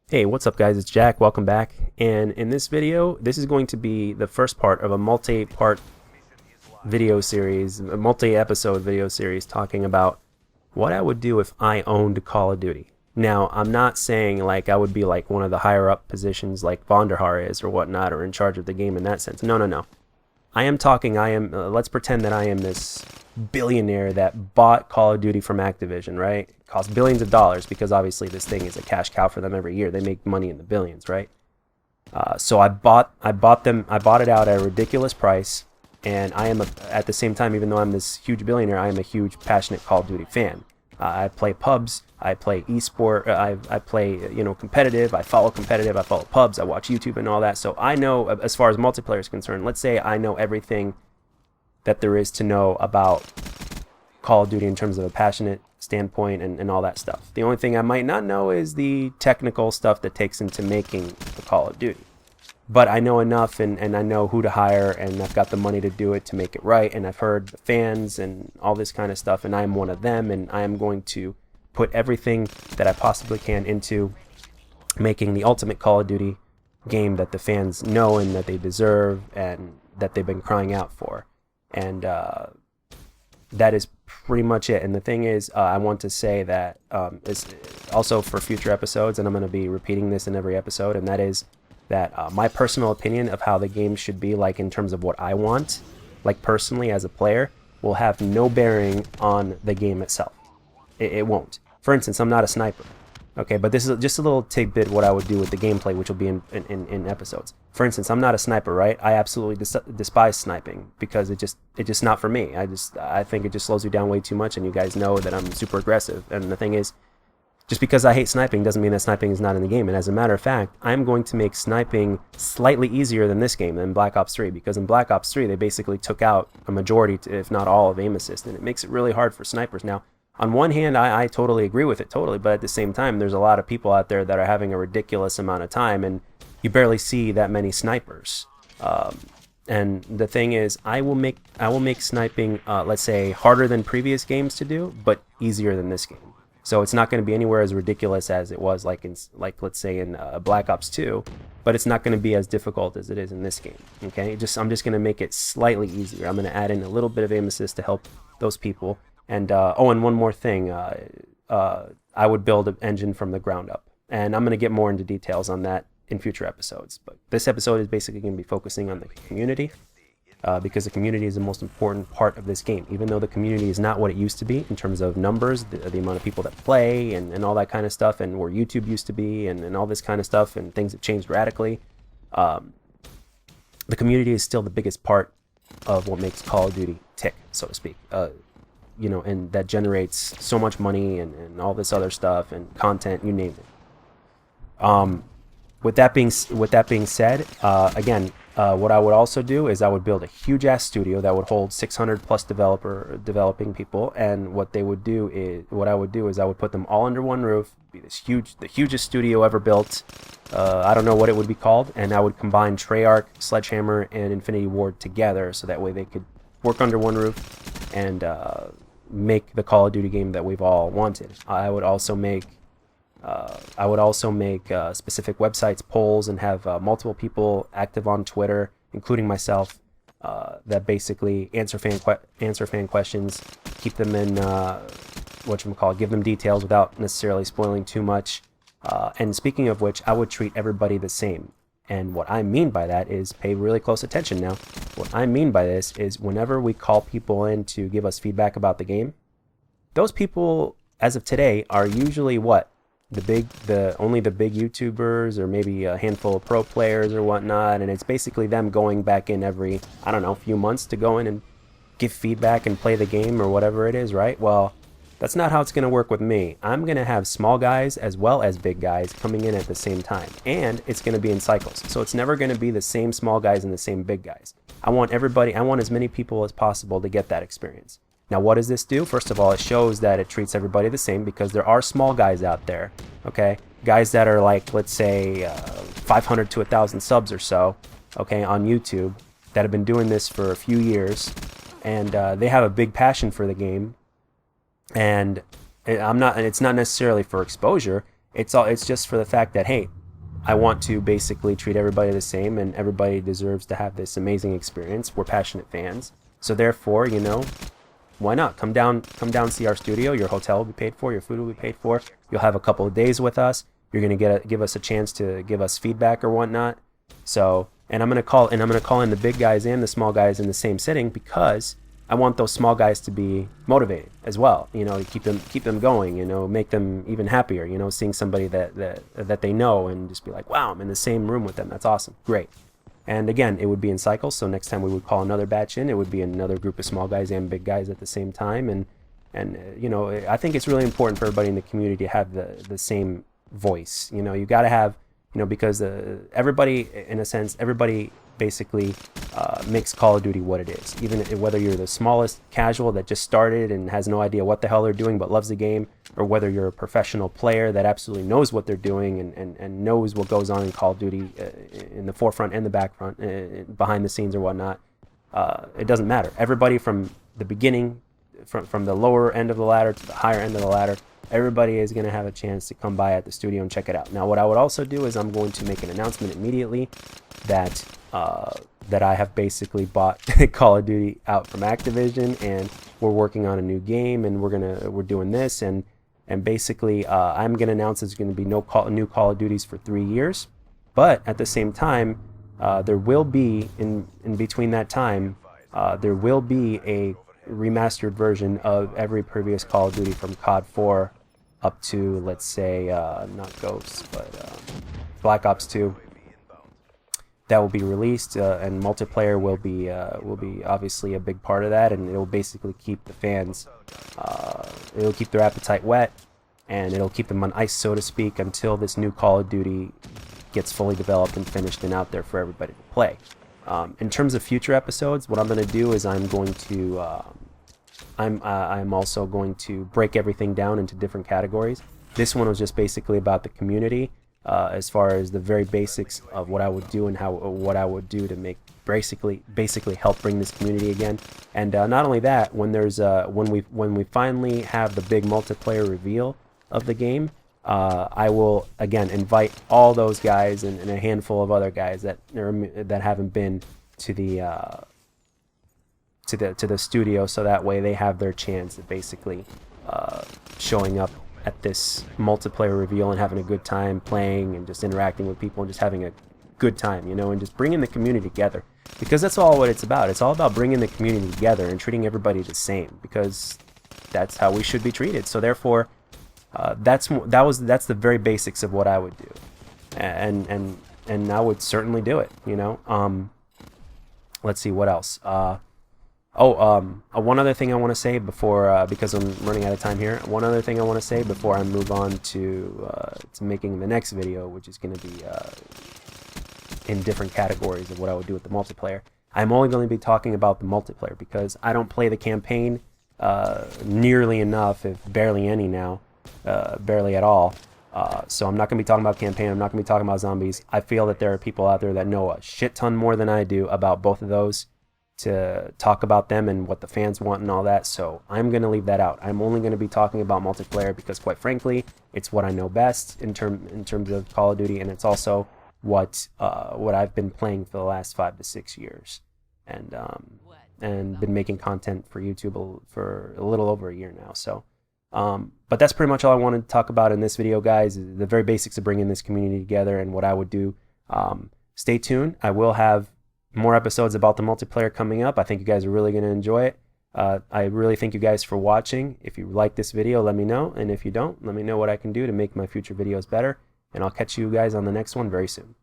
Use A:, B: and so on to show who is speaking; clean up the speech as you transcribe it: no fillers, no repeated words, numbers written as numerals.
A: Hey, what's up guys? It's Jack. Welcome back. And in this video, this is going to be the first part of a multi-part video series, a multi-episode video series talking about what I would do if I owned Call of Duty. Now, I'm not saying like I would be like one of the higher up positions like Vonderhaar is or whatnot, or in charge of the game in that sense. No. Let's pretend that I am this billionaire that bought Call of Duty from Activision, right? It costs billions of dollars because obviously this thing is a cash cow for them every year. They make money in the billions, right? So I bought it out at a ridiculous price, and at the same time, even though I'm this huge billionaire, I am a huge passionate Call of Duty fan. I play pubs, I play esport, I play competitive, I follow pubs, I watch YouTube and all that. So I know, as far as multiplayer is concerned, let's say I know everything that there is to know about Call of Duty in terms of a passionate standpoint and all that stuff. The only thing I might not know is the technical stuff that takes into making the Call of Duty. But I know enough, and I know who to hire, and I've got the money to do it, to make it right, and I've heard the fans and all this kind of stuff, and I am one of them, and I am going to put everything that I possibly can into making the ultimate Call of Duty game that the fans know and that they deserve and that they've been crying out for. And that is pretty much it. And the thing is, I want to say that is also for future episodes, and I'm going to be repeating this in every episode, and that is that my personal opinion of how the game should be, like in terms of what I want, like personally as a player, will have no bearing on the game itself. It won't. For instance, I'm not a sniper. Okay, but this is just a little tidbit what I would do with the gameplay, which will be in episodes. For instance, I'm not a sniper, right? I absolutely despise sniping because it's just not for me. I think it just slows you down way too much, and you guys know that I'm super aggressive. And the thing is, just because I hate sniping doesn't mean that sniping is not in the game. And as a matter of fact, I'm going to make sniping slightly easier than this game, than Black Ops 3, because in Black Ops 3 they basically took out a majority, if not all, of aim assist, and it makes it really hard for snipers. Now, on one hand, I totally agree with it, totally, but at the same time, there's a lot of people out there that are having a ridiculous amount of time, and you barely see that many snipers. And the thing is, I will make sniping, let's say, harder than previous games to do, but easier than this game. So it's not going to be anywhere as ridiculous as it was, like let's say in Black Ops 2, but it's not going to be as difficult as it is in this game. Okay, I'm just going to make it slightly easier. I'm going to add in a little bit of aim assist to help those people. And and one more thing, I would build an engine from the ground up, and I'm going to get more into details on that in future episodes. But this episode is basically going to be focusing on the community, because the community is the most important part of this game. Even though the community is not what it used to be in terms of numbers, the amount of people that play and all that kind of stuff, and where YouTube used to be and all this kind of stuff, and things have changed radically, the community is still the biggest part of what makes Call of Duty tick, so to speak. And that generates so much money and all this other stuff and content, you name it. With that being said, again, what I would also do is I would build a huge ass studio that would hold 600 plus developing people, and what I would do is I would put them all under one roof, be the hugest studio ever built. I don't know what it would be called, and I would combine Treyarch, Sledgehammer, and Infinity Ward together, so that way they could work under one roof and make the Call of Duty game that we've all wanted. I would also make specific websites, polls, and have multiple people active on Twitter, including myself, that basically answer fan questions, keep them in give them details without necessarily spoiling too much. And speaking of which, I would treat everybody the same. And what I mean by that is, pay really close attention now. What I mean by this is, whenever we call people in to give us feedback about the game, those people, as of today, are usually what? Only the big YouTubers, or maybe a handful of pro players or whatnot, and it's basically them going back in every, I don't know, few months to go in and give feedback and play the game or whatever it is, right? Well, that's not how it's going to work with me. I'm going to have small guys as well as big guys coming in at the same time, and it's going to be in cycles. So it's never going to be the same small guys and the same big guys. I want as many people as possible to get that experience. Now, what does this do? First of all, it shows that it treats everybody the same, because there are small guys out there, okay? Guys that are like, let's say, 500 to 1,000 subs or so, okay, on YouTube, that have been doing this for a few years, and they have a big passion for the game. And it's not necessarily for exposure. It's just for the fact that, hey, I want to basically treat everybody the same, and everybody deserves to have this amazing experience. We're passionate fans, so therefore, you know, why not come down, see our studio. Your hotel will be paid for, your food will be paid for. You'll have a couple of days with us. You're gonna give us a chance to give us feedback or whatnot. So, and I'm gonna call in the big guys and the small guys in the same sitting, because I want those small guys to be motivated as well, you know, to keep them going, you know, make them even happier, you know, seeing somebody that they know and just be like, wow, I'm in the same room with them. That's awesome. Great. And again, it would be in cycles. So next time we would call another batch in, it would be another group of small guys and big guys at the same time. And you know, I think it's really important for everybody in the community to have the same voice. You know, you got to have, you know, because everybody, in a sense, everybody basically makes Call of Duty what it is. Even whether you're the smallest casual that just started and has no idea what the hell they're doing but loves the game, or whether you're a professional player that absolutely knows what they're doing and knows what goes on in Call of Duty in the forefront and the back front, behind the scenes or whatnot, it doesn't matter. Everybody from the beginning, from the lower end of the ladder to the higher end of the ladder, everybody is going to have a chance to come by at the studio and check it out. Now, what I would also do is I'm going to make an announcement immediately that I have basically bought Call of Duty out from Activision, and we're working on a new game, and we're doing this, and basically I'm going to announce there's going to be new Call of Duties for 3 years, but at the same time, there will be in between that time, there will be a remastered version of every previous Call of Duty from COD 4 up to, let's say, not Ghosts, but Black Ops 2. That will be released, and multiplayer will be obviously a big part of that, and it'll basically keep the fans, it'll keep their appetite wet, and it'll keep them on ice, so to speak, until this new Call of Duty gets fully developed and finished and out there for everybody to play. In terms of future episodes, what I'm going to do is I'm also going to break everything down into different categories. This one was just basically about the community, as far as the very basics of what I would do and what I would do to make basically help bring this community again. And not only that, when we finally have the big multiplayer reveal of the game, I will again invite all those guys and a handful of other guys that haven't been to the studio, so that way they have their chance of basically showing up at this multiplayer reveal and having a good time playing and just interacting with people and just having a good time, you know, and just bringing the community together, because that's all what it's about. It's all about bringing the community together and treating everybody the same, because that's how we should be treated. So therefore, that's the very basics of what I would do, and I would certainly do it, you know. Let's see what else. One other thing I want to say before, because I'm running out of time here. One other thing I want to say before I move on to making the next video, which is going to be in different categories of what I would do with the multiplayer. I'm only going to be talking about the multiplayer because I don't play the campaign nearly enough, if barely any now, barely at all. So I'm not going to be talking about campaign. I'm not going to be talking about zombies. I feel that there are people out there that know a shit ton more than I do about both of those, to talk about them and what the fans want and all that. So I'm going to leave that out. I'm only going to be talking about multiplayer because, quite frankly, it's what I know best in terms of Call of Duty, and it's also what I've been playing for the last 5 to 6 years, and been making content for YouTube for a little over a year now. So but that's pretty much all I wanted to talk about in this video, guys. The very basics of bringing this community together and what I would do. Stay tuned. I will have more episodes about the multiplayer coming up. I think you guys are really going to enjoy it. I really thank you guys for watching. If you like this video, let me know, and if you don't, let me know what I can do to make my future videos better, and I'll catch you guys on the next one very soon.